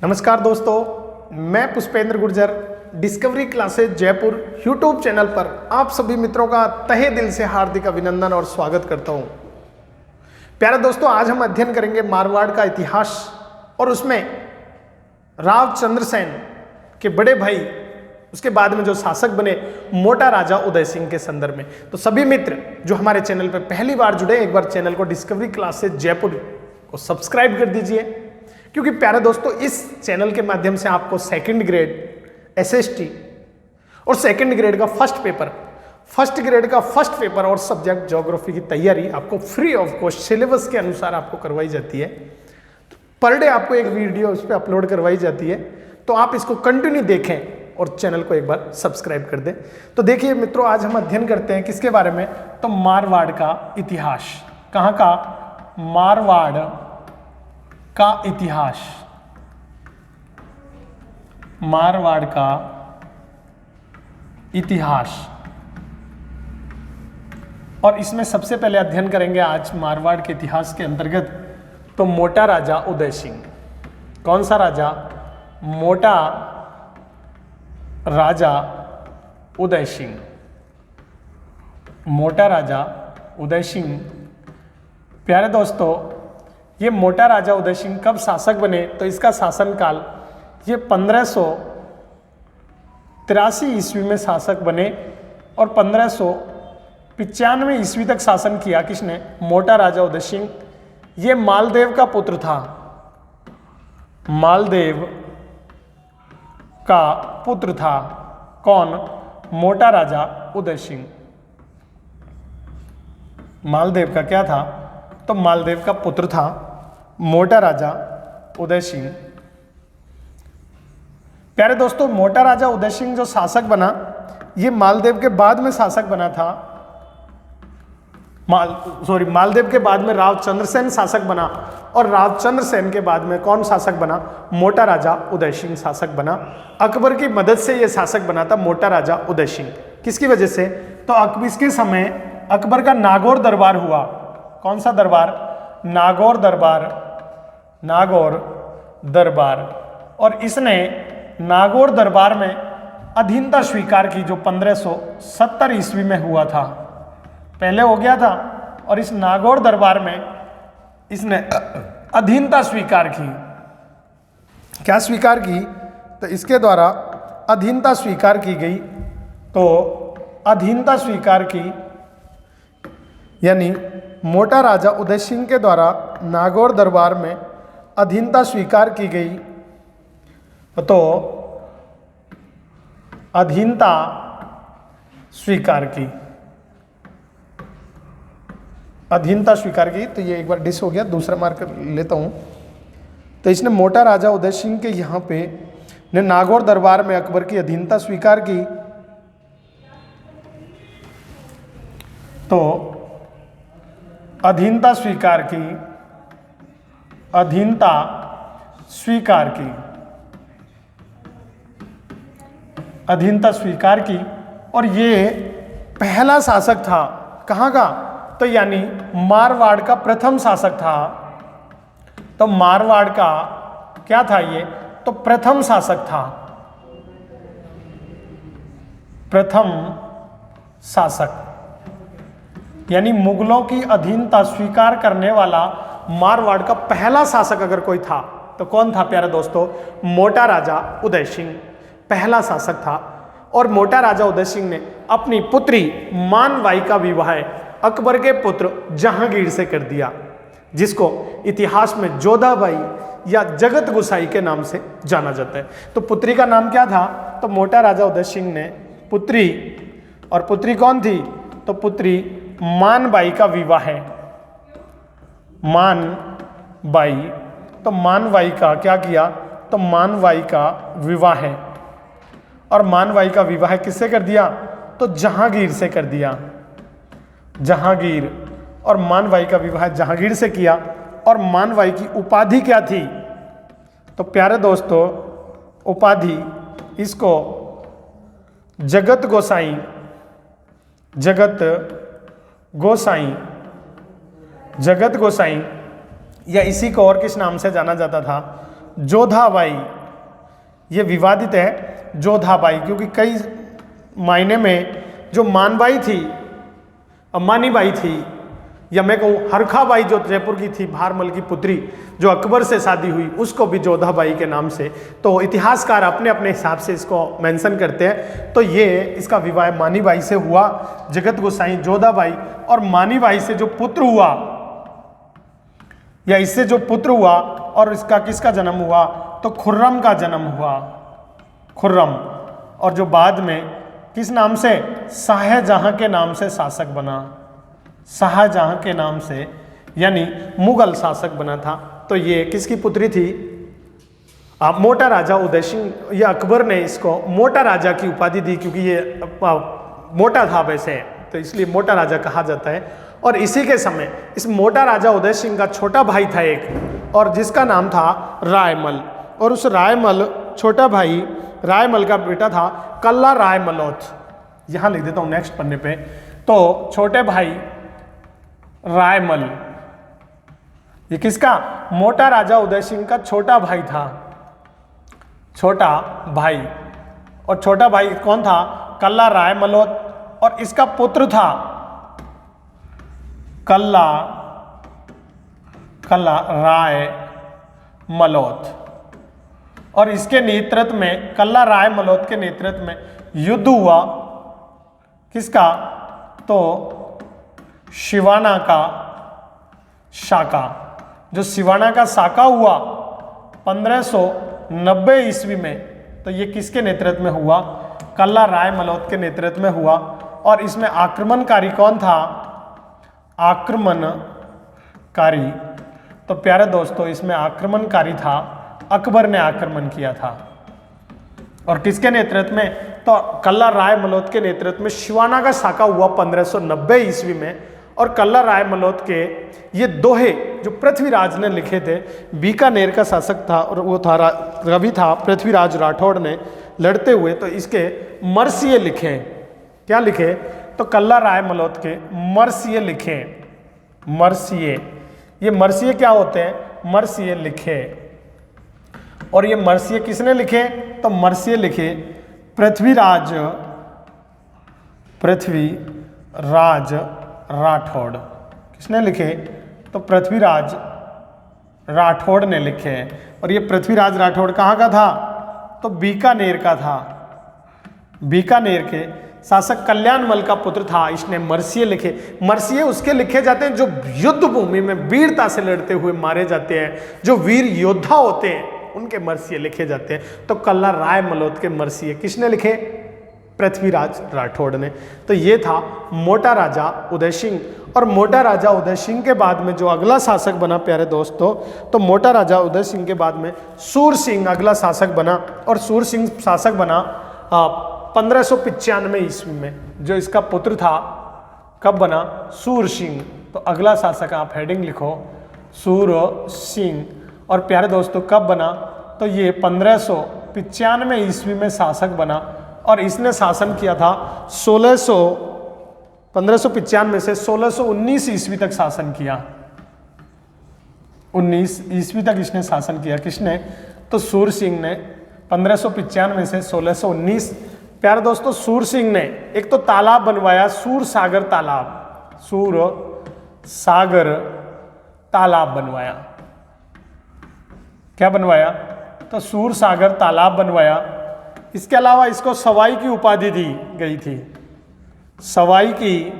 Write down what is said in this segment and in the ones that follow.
नमस्कार दोस्तों, मैं Pushpendra Gurjar discovery classes Jaipur YouTube channel पर आप सभी मित्रों का तहे दिल से हार्दिक अभिनंदन और स्वागत करता हूं। प्यारे दोस्तों, आज हम अध्ययन करेंगे मारवाड़ का इतिहास और उसमें राव चंद्रसेन के बड़े भाई उसके बाद में जो शासक बने मोटा राजा उदय सिंह के संदर्भ में। तो सभी मित्र जो हमारे चैनल पर पहली बार जुड़े, एक बार चैनल को डिस्कवरी क्लासेज जयपुर को सब्सक्राइब कर दीजिए, क्योंकि प्यारे दोस्तों इस चैनल के माध्यम से आपको सेकंड ग्रेड एसएसटी और सेकंड ग्रेड का फर्स्ट ग्रेड का फर्स्ट पेपर और सब्जेक्ट ज्योग्राफी की तैयारी आपको फ्री ऑफ कॉस्ट सिलेबस के अनुसार आपको करवाई जाती है। पर डे आपको एक वीडियो उस पर अपलोड करवाई जाती है, तो आप इसको कंटिन्यू देखें और चैनल को एक बार सब्सक्राइब कर दें। तो देखिए मित्रों, आज हम अध्ययन करते हैं किसके बारे में, तो मारवाड़ का इतिहास। कहाँ का? मारवाड़ का इतिहास। मारवाड़ का इतिहास। और इसमें सबसे पहले अध्ययन करेंगे आज मारवाड़ के इतिहास के अंतर्गत तो मोटा राजा उदय सिंह। कौन सा राजा? मोटा राजा उदय सिंह। मोटा राजा उदय सिंह। प्यारे दोस्तों, ये मोटा राजा उदय सिंह कब शासक बने? तो इसका शासनकाल ये 1583 ईस्वी में शासक बने और 1595 ईस्वी तक शासन किया। किसने? मोटा राजा उदय सिंह। ये मालदेव का पुत्र था। मालदेव का पुत्र था। कौन? मोटा राजा उदय सिंह। मालदेव का क्या था? तो मालदेव का पुत्र था मोटा राजा उदय सिंह। प्यारे दोस्तों, मोटा राजा उदय सिंह जो शासक बना, ये मालदेव के बाद में शासक बना था। मालदेव के बाद में राव चंद्रसेन शासक बना और राव चंद्रसेन के बाद में कौन शासक बना? मोटा राजा उदय सिंह शासक बना। अकबर की मदद से यह शासक बना था मोटा राजा उदय सिंह। किसकी वजह से? तो इसके समय अकबर का नागौर दरबार हुआ। कौन सा दरबार? नागौर दरबार। नागौर दरबार। और इसने नागौर दरबार में अधीनता स्वीकार की, जो 1570 ईस्वी में हुआ था। पहले हो गया था और इस नागौर दरबार में इसने अधीनता स्वीकार की। क्या स्वीकार की? तो इसके द्वारा अधीनता स्वीकार की गई। तो अधीनता स्वीकार की यानी मोटा राजा उदय सिंह के द्वारा नागौर दरबार में अधीनता स्वीकार की गई। तो अधीनता स्वीकार की। अधीनता स्वीकार की। तो ये एक बार डिस हो गया, दूसरा मार्कर लेता हूं। तो इसने मोटा राजा उदय सिंह के यहाँ पे ने नागौर दरबार में अकबर की अधीनता स्वीकार की। तो अधीनता स्वीकार की। अधीनता स्वीकार की। अधीनता स्वीकार की। और ये पहला शासक था। कहाँ का? तो यानी मारवाड़ का प्रथम शासक था। तो मारवाड़ का क्या था ये? तो प्रथम शासक था। प्रथम शासक यानी मुगलों की अधीनता स्वीकार करने वाला मारवाड़ का पहला शासक अगर कोई था तो कौन था प्यारे दोस्तों? मोटा राजा उदय सिंह पहला शासक था। और मोटा राजा उदय सिंह ने अपनी पुत्री मानबाई का विवाह अकबर के पुत्र जहांगीर से कर दिया, जिसको इतिहास में जोधाबाई या जगत गोसाई के नाम से जाना जाता है। तो पुत्री का नाम क्या था? तो मोटा राजा उदय सिंह ने पुत्री, और पुत्री कौन थी? तो पुत्री मानबाई का विवाह है। मानबाई। तो मानबाई का क्या किया? तो मानबाई का विवाह है। और मानबाई का विवाह किससे कर दिया? तो जहांगीर से कर दिया। जहांगीर। और मानबाई का विवाह जहांगीर से किया। और मानबाई की उपाधि क्या थी? तो प्यारे दोस्तों, उपाधि इसको जगत गोसाई, जगत गोसाई, जगत गोसाई या इसी को और किस नाम से जाना जाता था? जोधाबाई, ये विवादित है जोधाबाई, क्योंकि कई मायने में जो मानबाई थी, अम्मानीबाई थी, या मैं कहूँ हरखाबाई जो जयपुर की थी, भारमल की पुत्री जो अकबर से शादी हुई, उसको भी जोधाबाई के नाम से, तो इतिहासकार अपने अपने हिसाब से इसको मेंशन करते हैं। तो ये इसका विवाह मानीबाई से हुआ, जगत गोसाई जोधाबाई, और मानीबाई से जो पुत्र हुआ, या इससे जो पुत्र हुआ, और इसका किसका जन्म हुआ, तो खुर्रम का जन्म हुआ, खुर्रम, और जो बाद में किस नाम से, शाहजहां के नाम से शासक बना, शाहजहां के नाम से, यानी मुगल शासक बना था। तो ये किसकी पुत्री थी, मोटा राजा उदय सिंह, ये अकबर ने इसको मोटा राजा की उपाधि दी, क्योंकि ये मोटा था वैसे, तो इसलिए मोटा राजा कहा जाता है। और इसी के समय इस मोटा राजा उदय सिंह का छोटा भाई था एक, और जिसका नाम था रायमल, और उस रायमल, छोटा भाई रायमल का बेटा था कल्ला रायमलोथ। यहां लिख देता हूं नेक्स्ट पन्ने पे। तो छोटे भाई रायमल, ये किसका, मोटा राजा उदय सिंह का छोटा भाई था, छोटा भाई, और छोटा भाई कौन था, कल्ला रायमलोथ, और इसका पुत्र था कल्ला रायमलोथ, और इसके नेतृत्व में, कल्ला रायमलोथ के नेतृत्व में युद्ध हुआ, किसका, तो शिवाना का साका, जो शिवाना का साका हुआ 1590 ईस्वी में, तो ये किसके नेतृत्व में हुआ, कल्ला रायमलोथ के नेतृत्व में हुआ। और इसमें आक्रमणकारी कौन था, आक्रमणकारी, तो प्यारे दोस्तों इसमें आक्रमणकारी था, अकबर ने आक्रमण किया था। और किसके नेतृत्व में, तो कल्ला रायमलोथ के नेतृत्व में शिवाना का साका हुआ 1590 ईस्वी में। और कल्ला रायमलोथ के ये दोहे जो पृथ्वीराज ने लिखे थे, बीकानेर का शासक था, और वो था रवि था पृथ्वीराज राठौड़ ने लड़ते हुए, तो इसके मर्सिये लिखे, क्या लिखे, तो कल्ला रायमलोथ के मर्सिये लिखे, मर्सिये, ये मर्सिये क्या होते हैं, मर्सिये लिखे। और ये मर्सिये किसने लिखे, तो मर्सिये लिखे पृथ्वीराज राठौड़, किसने लिखे, तो पृथ्वीराज राठौड़ ने लिखे हैं। और ये पृथ्वीराज राठौड़ कहाँ का था, तो बीकानेर का था, बीकानेर के शासक कल्याणमल का पुत्र था, इसने मर्सिये लिखे। मर्सिये उसके लिखे जाते हैं जो युद्ध भूमि में वीरता से लड़ते हुए मारे जाते हैं, जो वीर योद्धा होते हैं उनके मर्सिये लिखे जाते हैं। तो कल्ला रायमलोथ के मर्सिये किसने लिखे, पृथ्वीराज राठौड़ ने। तो ये था मोटा राजा उदय सिंह। और मोटा राजा उदय सिंह के बाद में जो अगला शासक बना प्यारे दोस्तों, तो मोटा राजा उदय सिंह के बाद में सूर सिंह अगला शासक बना। और सूर सिंह शासक बना 1595 ईस्वी में। जो इसका पुत्र था कब बना, सूर सिंह। तो अगला शासक आप हेडिंग लिखो सूर सिंह। और प्यारे दोस्तों कब बना, तो ये 1595 ईस्वी में शासक बना। और इसने शासन किया था 1595 से 1619 ईस्वी तक शासन किया। 19 ईस्वी तक इसने शासन किया। किसने, तो सूर सिंह ने 1595 से 1619। प्यारे दोस्तों सूर सिंह ने एक तो तालाब बनवाया, सूर सागर तालाब, सूर सागर तालाब बनवाया। क्या बनवाया, तो सूर सागर तालाब बनवाया। इसके अलावा इसको सवाई की उपाधि दी गई थी। सवाई की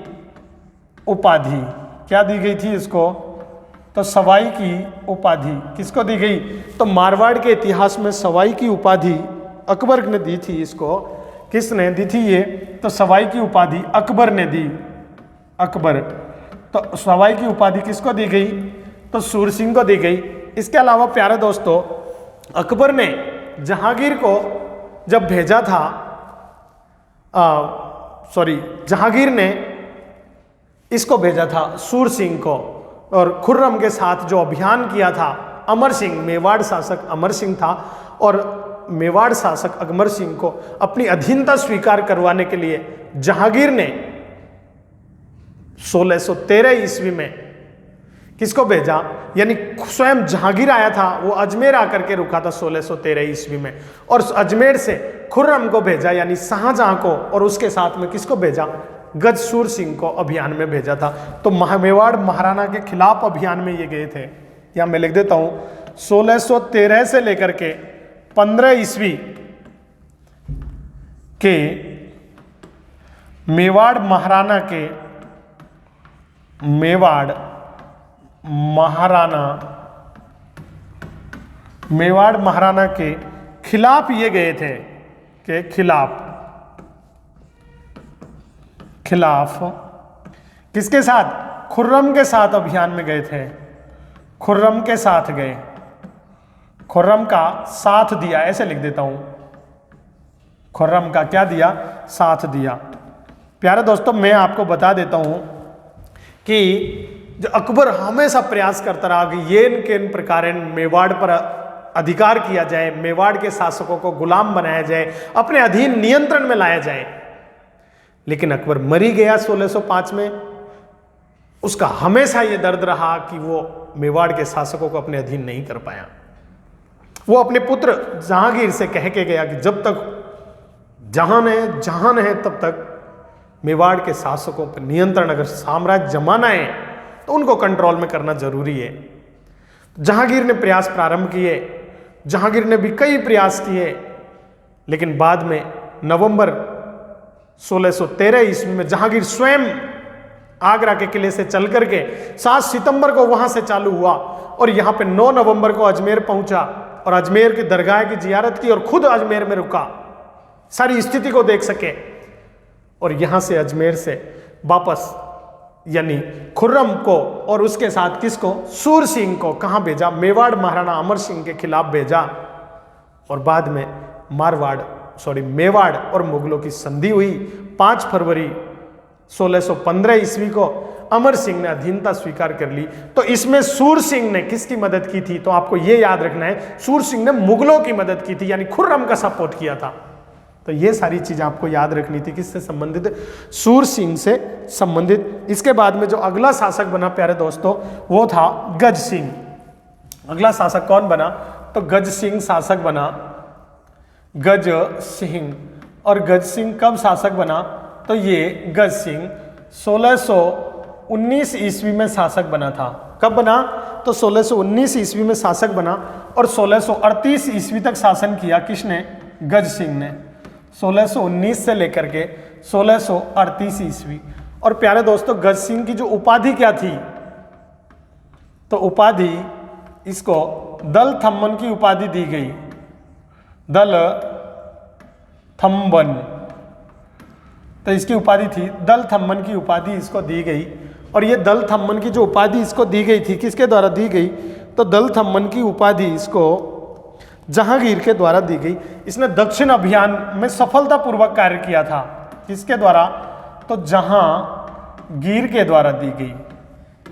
उपाधि क्या दी गई थी इसको, तो सवाई की उपाधि किसको दी गई, तो मारवाड़ के इतिहास में सवाई की उपाधि अकबर ने दी थी इसको। किसने दी थी ये, तो सवाई की उपाधि अकबर ने दी, अकबर। तो सवाई की उपाधि किसको दी गई, तो सूर सिंह को दी गई। इसके अलावा प्यारे दोस्तों अकबर ने जहांगीर को जब भेजा था, जहांगीर ने इसको भेजा था सूर सिंह को, और खुर्रम के साथ जो अभियान किया था अमर सिंह, मेवाड़ शासक अमर सिंह था, और मेवाड़ शासक अकबर सिंह को अपनी अधीनता स्वीकार करवाने के लिए जहांगीर ने 1613 ईस्वी में किसको भेजा, यानी स्वयं जहांगीर आया था, वो अजमेर आकर के रुका था 1613 ईस्वी में, और अजमेर से खुर्रम को भेजा यानी शाहजहां को, और उसके साथ में किसको भेजा, गजसूर सिंह को अभियान में भेजा था। तो मेवाड़ महाराणा के खिलाफ अभियान में ये गए थे। यहां मैं लिख देता हूं 1613 से लेकर के 15 ईस्वी के मेवाड़ महाराणा के खिलाफ ये गए थे, के खिलाफ किसके साथ, खुर्रम के साथ अभियान में गए थे। खुर्रम के साथ गए, खुर्रम का साथ दिया, ऐसे लिख देता हूं, खुर्रम का क्या दिया, साथ दिया। प्यारे दोस्तों, मैं आपको बता देता हूं कि जो अकबर हमेशा प्रयास करता रहा कि ये किन प्रकार मेवाड़ पर अधिकार किया जाए, मेवाड़ के शासकों को गुलाम बनाया जाए, अपने अधीन नियंत्रण में लाया जाए, लेकिन अकबर मरी गया 1605 में। उसका हमेशा ये दर्द रहा कि वो मेवाड़ के शासकों को अपने अधीन नहीं कर पाया। वो अपने पुत्र जहांगीर से कह के गया कि जब तक जहान है तब तक मेवाड़ के शासकों पर नियंत्रण, अगर साम्राज्य जमाना है तो उनको कंट्रोल में करना जरूरी है। जहांगीर ने प्रयास प्रारंभ किए, जहांगीर ने भी कई प्रयास किए, लेकिन बाद में नवंबर 1613 ईस्वी में जहांगीर स्वयं आगरा के किले से चल करके 7 सितंबर को वहां से चालू हुआ और यहां पे 9 नवंबर को अजमेर पहुंचा और अजमेर की दरगाह की जियारत की और खुद अजमेर में रुका, सारी स्थिति को देख सके। और यहां से अजमेर से वापस यानी खुर्रम को और उसके साथ किसको, सूर सिंह को कहां भेजा, मेवाड़ महाराणा अमर सिंह के खिलाफ भेजा। और बाद में मेवाड़ और मुगलों की संधि हुई। 5 फरवरी 1615 ईस्वी को अमर सिंह ने अधीनता स्वीकार कर ली। तो इसमें सूर सिंह ने किसकी मदद की थी, तो आपको यह याद रखना है, सूर सिंह ने मुगलों की मदद की थी, यानी खुर्रम का सपोर्ट किया था। तो ये सारी चीजें आपको याद रखनी थी, किससे संबंधित, सूर सिंह से संबंधित। इसके बाद में जो अगला शासक बना प्यारे दोस्तों, वो था गज सिंह। अगला शासक कौन बना, तो गज सिंह शासक बना, गज सिंह। और गज सिंह कब शासक बना, तो ये गज सिंह 1619 ईस्वी में शासक बना था। कब बना, तो 1619 ईस्वी में शासक बना और 1638 ईस्वी तक शासन किया। किसने, गज सिंह ने, 1619 से लेकर के 1638 ईस्वी। और प्यारे दोस्तों, गज सिंह की जो उपाधि क्या थी, तो उपाधि इसको दल थम्मन की उपाधि दी गई, दल थम्बन। तो इसकी उपाधि थी दल थम्मन की उपाधि इसको दी गई। और ये दल थम्मन की जो उपाधि इसको दी गई थी, किसके द्वारा दी गई, तो दल थम्मन की उपाधि इसको जहांगीर के द्वारा दी गई। इसने दक्षिण अभियान में सफलतापूर्वक कार्य किया था। किसके द्वारा, तो जहांगीर के द्वारा दी गई।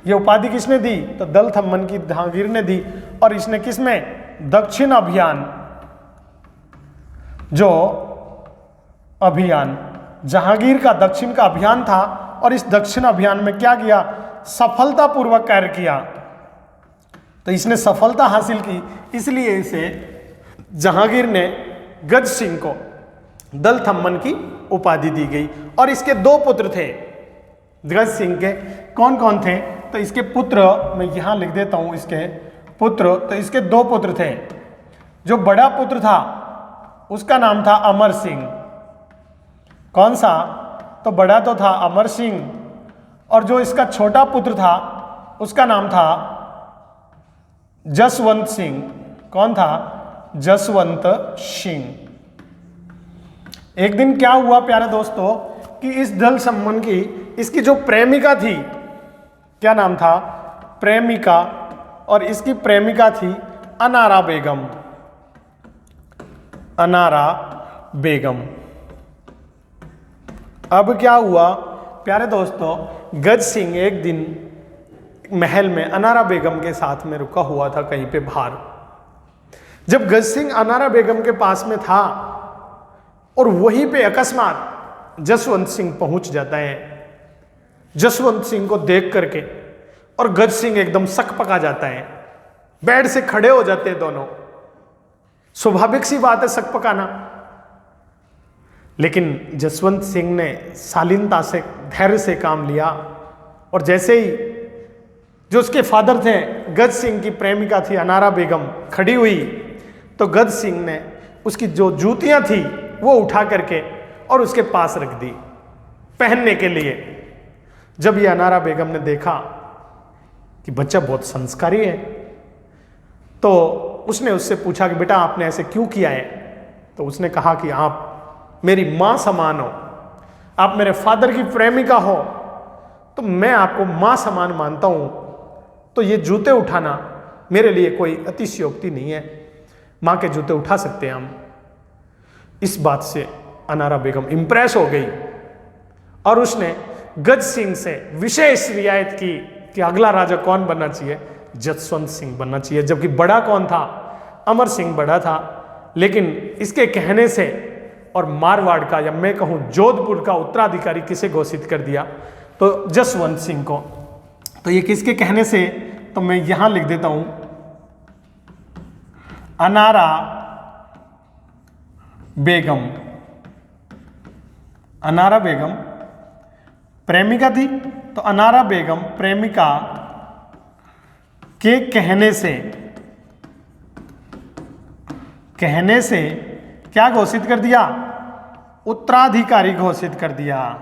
ये उपाधि किसने दी, तो दल थम्मन की जहांगीर ने दी। और इसने किसमें, दक्षिण अभियान, जो अभियान जहांगीर का दक्षिण का अभियान था, और इस दक्षिण अभियान में क्या किया, सफलतापूर्वक कार्य किया। तो इसने सफलता हासिल की, इसलिए इसे जहांगीर ने गज सिंह को दल थम्मन की उपाधि दी गई। और इसके 2 पुत्र थे गज सिंह के, कौन कौन थे, तो इसके पुत्र मैं यहां लिख देता हूं, इसके पुत्र, तो इसके 2 पुत्र थे। जो बड़ा पुत्र था उसका नाम था अमर सिंह। कौन सा, तो बड़ा तो था अमर सिंह, और जो इसका छोटा पुत्र था उसका नाम था जसवंत सिंह। कौन था, जसवंत सिंह। एक दिन क्या हुआ प्यारे दोस्तों कि इस दल थम्मन की इसकी जो प्रेमिका थी, क्या नाम था, प्रेमिका, और इसकी प्रेमिका थी अनारा बेगम। अनारा बेगम। अब क्या हुआ प्यारे दोस्तों, गज सिंह एक दिन महल में अनारा बेगम के साथ में रुका हुआ था कहीं पे बाहर। जब गज सिंह अनारा बेगम के पास में था और वहीं पे अकस्मात जसवंत सिंह पहुंच जाता है। जसवंत सिंह को देख करके और गज सिंह एकदम सकपका जाता है, बेड से खड़े हो जाते हैं दोनों। स्वाभाविक सी बात है सकपकाना, लेकिन जसवंत सिंह ने शालीनता से, धैर्य से काम लिया। और जैसे ही जो उसके फादर थे, गज सिंह की प्रेमिका थी अनारा बेगम, खड़ी हुई, तो गज सिंह ने उसकी जो जूतियां थी वो उठा करके और उसके पास रख दी पहनने के लिए। जब ये अनारा बेगम ने देखा कि बच्चा बहुत संस्कारी है, तो उसने उससे पूछा कि बेटा आपने ऐसे क्यों किया है? तो उसने कहा कि आप मेरी माँ समान हो, आप मेरे फादर की प्रेमिका हो, तो मैं आपको माँ समान मानता हूँ, तो ये जूते उठाना मेरे लिए कोई अतिशयोक्ति नहीं है, माँ के जूते उठा सकते हैं हम। इस बात से अनारा बेगम इंप्रेस हो गई और उसने गज सिंह से विशेष रियायत की कि अगला राजा कौन बनना चाहिए? जसवंत सिंह बनना चाहिए। जबकि बड़ा कौन था? अमर सिंह बड़ा था, लेकिन इसके कहने से और मारवाड़ का, या मैं कहूं जोधपुर का उत्तराधिकारी किसे घोषित कर दिया? तो जसवंत सिंह को। तो ये किसके कहने से? तो मैं यहां लिख देता हूं, अनारा बेगम। अनारा बेगम प्रेमिका थी, तो अनारा बेगम प्रेमिका के कहने से क्या घोषित कर दिया? उत्तराधिकारी घोषित कर दिया।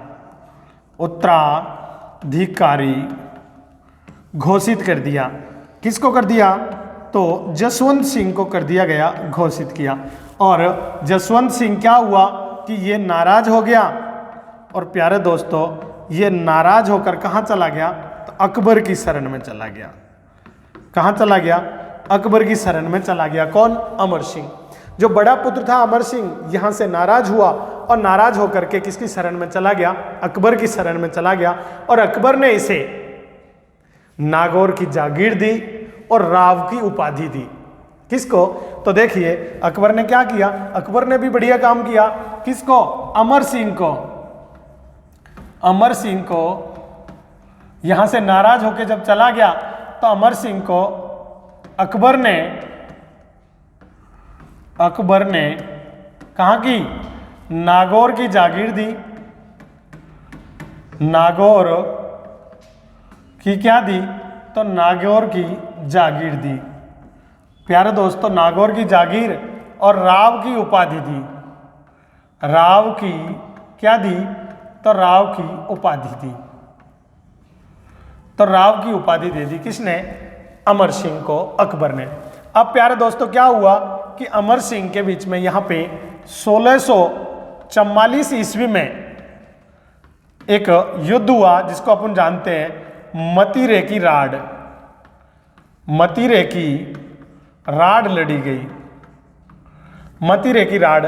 उत्तराधिकारी घोषित कर दिया। किसको कर दिया? तो जसवंत सिंह को कर दिया गया, घोषित किया। और जसवंत सिंह क्या हुआ कि ये नाराज हो गया, और प्यारे दोस्तों ये नाराज होकर कहाँ चला गया? तो अकबर की शरण में चला गया। कहाँ चला गया? अकबर की शरण में चला गया। कौन? अमर सिंह। जो बड़ा पुत्र था अमर सिंह यहां से नाराज हुआ, और नाराज होकर के किसकी शरण में चला गया? अकबर की शरण में चला गया। और अकबर ने इसे नागौर की जागीर दी और राव की उपाधि दी। किसको? तो देखिए अकबर ने क्या किया, अकबर ने भी बढ़िया काम किया। किसको? अमर सिंह को। अमर सिंह को यहां से नाराज होकर जब चला गया तो अमर सिंह को अकबर ने कहाँ की? नागौर की जागीर दी। नागौर की क्या दी? तो नागौर की जागीर दी। प्यारे दोस्तों नागौर की जागीर और राव की उपाधि दी। राव की क्या दी? तो राव की उपाधि दी। तो राव की उपाधि दे दी किसने? अमर सिंह को, अकबर ने। अब प्यारे दोस्तों क्या हुआ कि अमर सिंह के बीच में यहाँ पे 1644 ईस्वी में एक युद्ध हुआ जिसको अपन जानते हैं मतीरे की राड। मतीरे की राड लड़ी गई। मतीरे की राड।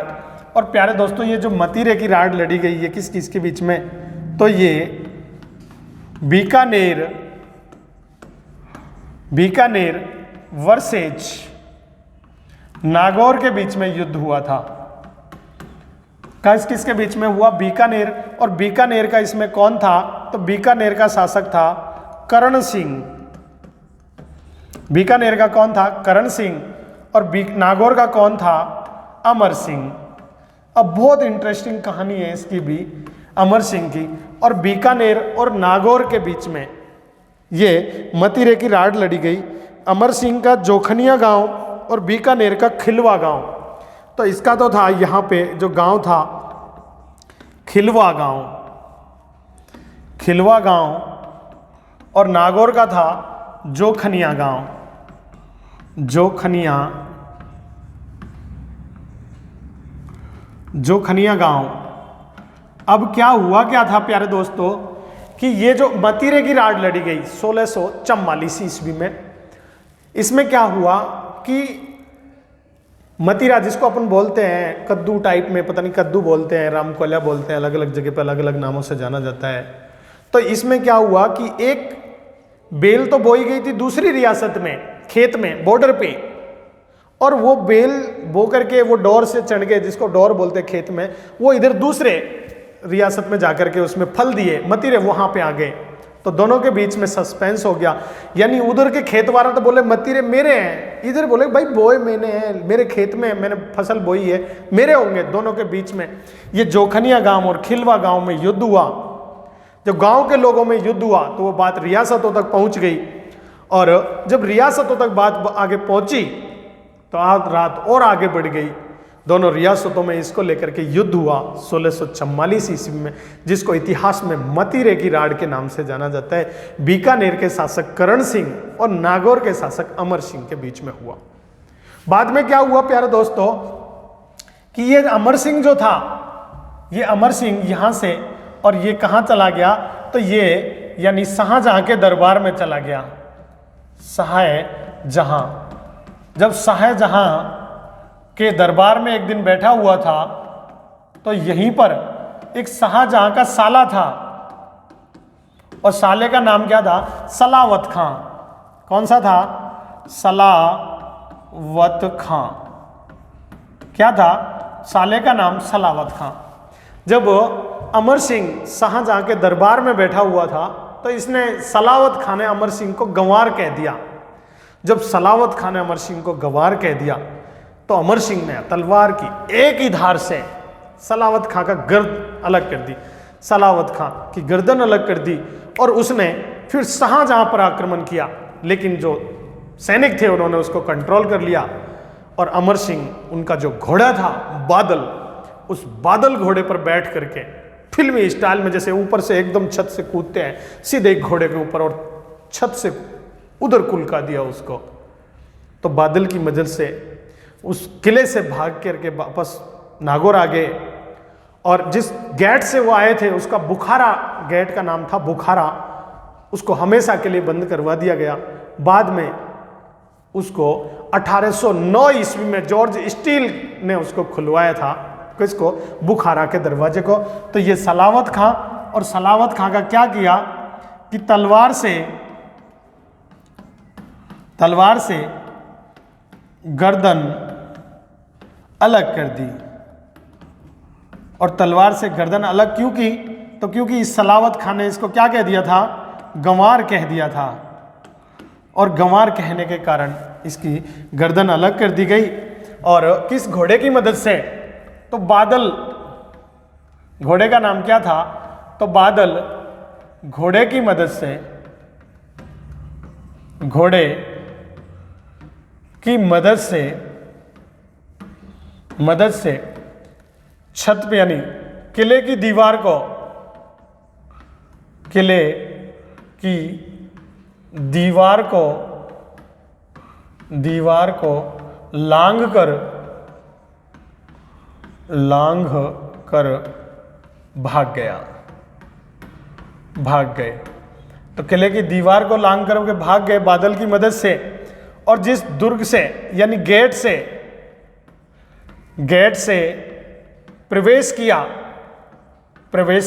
और प्यारे दोस्तों ये जो मतीरे की राड लड़ी गई ये किस किस के बीच में? तो ये बीकानेर वर्सेज नागौर के बीच में युद्ध हुआ था। किस किसके बीच में हुआ? बीकानेर। और बीकानेर का इसमें कौन था? तो बीकानेर का शासक था करण सिंह। बीकानेर का कौन था? करण सिंह। और नागौर का कौन था? अमर सिंह। अब बहुत इंटरेस्टिंग कहानी है इसकी भी, अमर सिंह की। और बीकानेर और नागौर के बीच में ये मतीरे की राड लड़ी गई। अमर सिंह का जोखनिया गांव और बीकानेर का खिलवा गांव। तो इसका तो था यहाँ पे जो गांव था खिलवा गांव। खिलवा गांव। और नागौर का था जोखनिया गांव। जोखनिया गांव। अब क्या हुआ क्या था प्यारे दोस्तों कि ये जो मतीरे की राड लड़ी गई 1644 ईस्वी में, इसमें क्या हुआ कि मतीरा जिसको अपन बोलते हैं कद्दू टाइप में, पता नहीं कद्दू बोलते हैं, रामकोल्या बोलते हैं, अलग अलग जगह पर अलग अलग नामों से जाना जाता है। तो इसमें क्या हुआ कि एक बेल तो बोई गई थी दूसरी रियासत में, खेत में, बॉर्डर पे, और वो बेल बो करके वो डोर से चढ़ गए, जिसको डोर बोलते हैं खेत में, वो इधर दूसरे रियासत में जाकर के उसमें फल दिए, मतीरे वहां पे आ गए। तो दोनों के बीच में सस्पेंस हो गया। यानी उधर के खेत वाला तो बोले मतीरे मेरे हैं, इधर बोले भाई बोए मैंने हैं, मेरे खेत में मैंने फसल बोई है, मेरे होंगे। दोनों के बीच में ये जोखनिया गांव और खिलवा गांव में युद्ध हुआ। जब गांव के लोगों में युद्ध हुआ तो वो बात रियासतों तक पहुंच गई, और जब रियासतों तक बात आगे पहुंची तो आज रात और आगे बढ़ गई। दोनों रियासतों में इसको लेकर के युद्ध हुआ 1644 ईस्वी में, जिसको इतिहास में मतीरे की राड़ के नाम से जाना जाता है। बीकानेर के शासक करण सिंह और नागौर के शासक अमर सिंह के बीच में हुआ। बाद में क्या हुआ प्यारे दोस्तों कि ये अमर सिंह जो था, ये अमर सिंह यहां से और ये कहां चला गया, तो ये यानी शाहजहां के दरबार में चला गया। शाहजहां, जब शाहजहां के दरबार में एक दिन बैठा हुआ था तो यहीं पर एक शाहजहां का साला था, और साले का नाम क्या था? सलावत खां। कौन सा था? सलावत खां। क्या था? साले का नाम सलावत खां। जब अमर सिंह शाहजहां के दरबार में बैठा हुआ था तो इसने सलावत खां ने अमर सिंह को गंवार कह दिया। जब सलावत खां ने अमर सिंह को गंवार कह दिया तो अमर सिंह ने तलवार की एक ही धार से सलावत खां का गर्द अलग कर दी, सलावत खां की गर्दन अलग कर दी, और उसने फिर शाहजहां पर आक्रमण किया। लेकिन जो सैनिक थे उन्होंने उसको कंट्रोल कर लिया, और अमर सिंह उनका जो घोड़ा था बादल, उस बादल घोड़े पर बैठ करके फिल्मी स्टाइल में जैसे ऊपर से एकदम छत से कूदते हैं सीधे एक घोड़े के ऊपर, और छत से उधर कुलका दिया उसको। तो बादल की मदद से उस किले से भाग करके वापस नागौर आ गए, और जिस गेट से वो आए थे उसका बुखारा गेट का नाम था बुखारा, उसको हमेशा के लिए बंद करवा दिया गया। बाद में उसको 1809 ईस्वी में जॉर्ज स्टील ने उसको खुलवाया था, किसको? बुखारा के दरवाजे को। तो ये सलावत खां, और सलावत खां का क्या किया कि तलवार से गर्दन अलग कर दी। और तलवार से गर्दन अलग क्यों की? तो क्योंकि इस सलावत खां ने इसको क्या कह दिया था? गंवार कह दिया था, और गंवार कहने के कारण इसकी गर्दन अलग कर दी गई। और किस घोड़े की मदद से? तो बादल, घोड़े का नाम क्या था? तो बादल घोड़े की मदद से, घोड़े की मदद से छत पे यानी किले की दीवार को लांघ कर भाग गए। तो किले की दीवार को लांघ कर के भाग गए बादल की मदद से। और जिस दुर्ग से यानी गेट से प्रवेश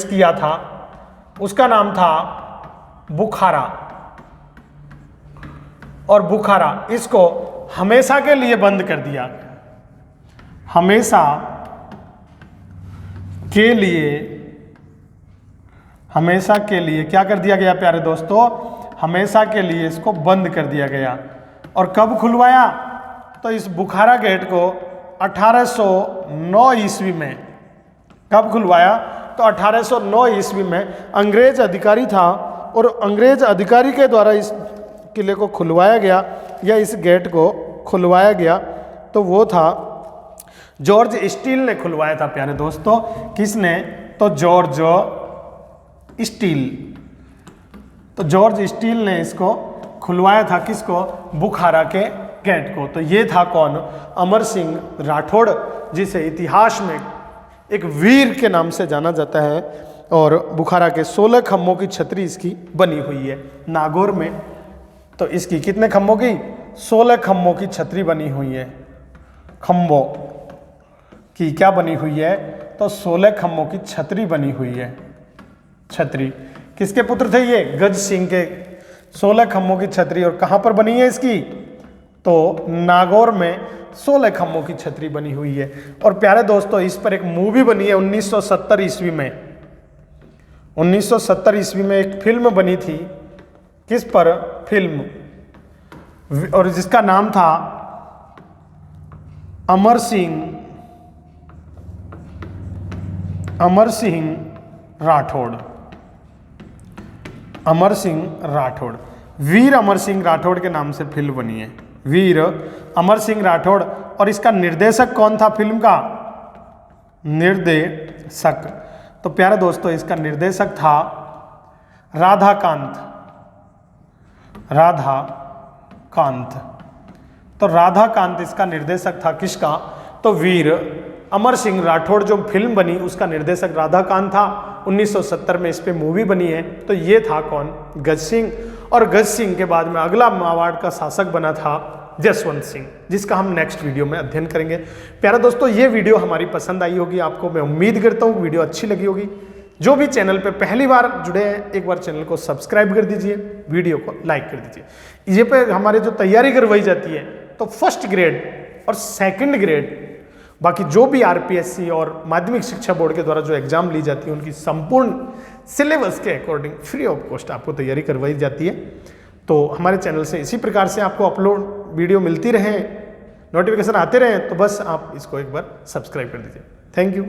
किया था उसका नाम था बुखारा। और बुखारा इसको हमेशा के लिए बंद कर दिया गया। हमेशा के लिए क्या कर दिया गया प्यारे दोस्तों? हमेशा के लिए इसको बंद कर दिया गया। और कब खुलवाया? तो इस बुखारा गेट को 1809 ईस्वी में। कब खुलवाया? तो 1809 ईस्वी में अंग्रेज अधिकारी था, और अंग्रेज अधिकारी के द्वारा इस किले को खुलवाया गया या इस गेट को खुलवाया गया। तो वो था जॉर्ज स्टील ने खुलवाया था प्यारे दोस्तों। किसने? तो जॉर्ज स्टील। तो जॉर्ज स्टील ने इसको खुलवाया था। किसको? बुखारा के गेट को। तो ये था कौन? अमर सिंह राठौड़, जिसे इतिहास में एक वीर के नाम से जाना जाता है। और बुखारा के 16 खम्भों की छतरी इसकी बनी हुई है नागौर में। तो इसकी कितने खम्भों की? 16 खम्भों की छतरी बनी हुई है। खम्भों की क्या बनी हुई है? तो 16 खम्भों की छतरी बनी हुई है। छतरी किसके पुत्र थे ये? गज सिंह के 16 खम्भों की छतरी। और कहाँ पर बनी है इसकी? तो नागौर में 16 खम्भों की छतरी बनी हुई है। और प्यारे दोस्तों इस पर एक मूवी बनी है 1970 ईस्वी में। 1970 ईस्वी में एक फिल्म बनी थी, किस पर फिल्म, और जिसका नाम था अमर सिंह राठौड़। अमर सिंह राठौड़, वीर अमर सिंह राठौड़ के नाम से फिल्म बनी है, वीर अमर सिंह राठौड़। और इसका निर्देशक कौन था फिल्म का, निर्देशक, तो प्यारे दोस्तों इसका निर्देशक था राधाकांत। तो राधाकांत इसका निर्देशक था, किसका, तो वीर अमर सिंह राठौड़ जो फिल्म बनी उसका निर्देशक राधाकांत था। 1970 में इस पे मूवी बनी है। तो ये था कौन, गज सिंह। और गज सिंह के बाद में अगला मारवाड़ का शासक बना था जसवंत सिंह, जिसका हम नेक्स्ट वीडियो में अध्ययन करेंगे। प्यारे दोस्तों ये वीडियो हमारी पसंद आई होगी आपको, मैं उम्मीद करता हूँ वीडियो अच्छी लगी होगी। जो भी चैनल पे पहली बार जुड़े हैं एक बार चैनल को सब्सक्राइब कर दीजिए, वीडियो को लाइक कर दीजिए। ये पे हमारे जो तैयारी करवाई जाती है तो फर्स्ट ग्रेड और सेकंड ग्रेड, बाकी जो भी आरपीएससी और माध्यमिक शिक्षा बोर्ड के द्वारा जो एग्जाम ली जाती है उनकी संपूर्ण सिलेबस के अकॉर्डिंग फ्री ऑफ कॉस्ट आपको तैयारी करवाई जाती है। तो हमारे चैनल से इसी प्रकार से आपको अपलोड वीडियो मिलती रहे, नोटिफिकेशन आते रहे, तो बस आप इसको एक बार सब्सक्राइब कर दीजिए। Thank you.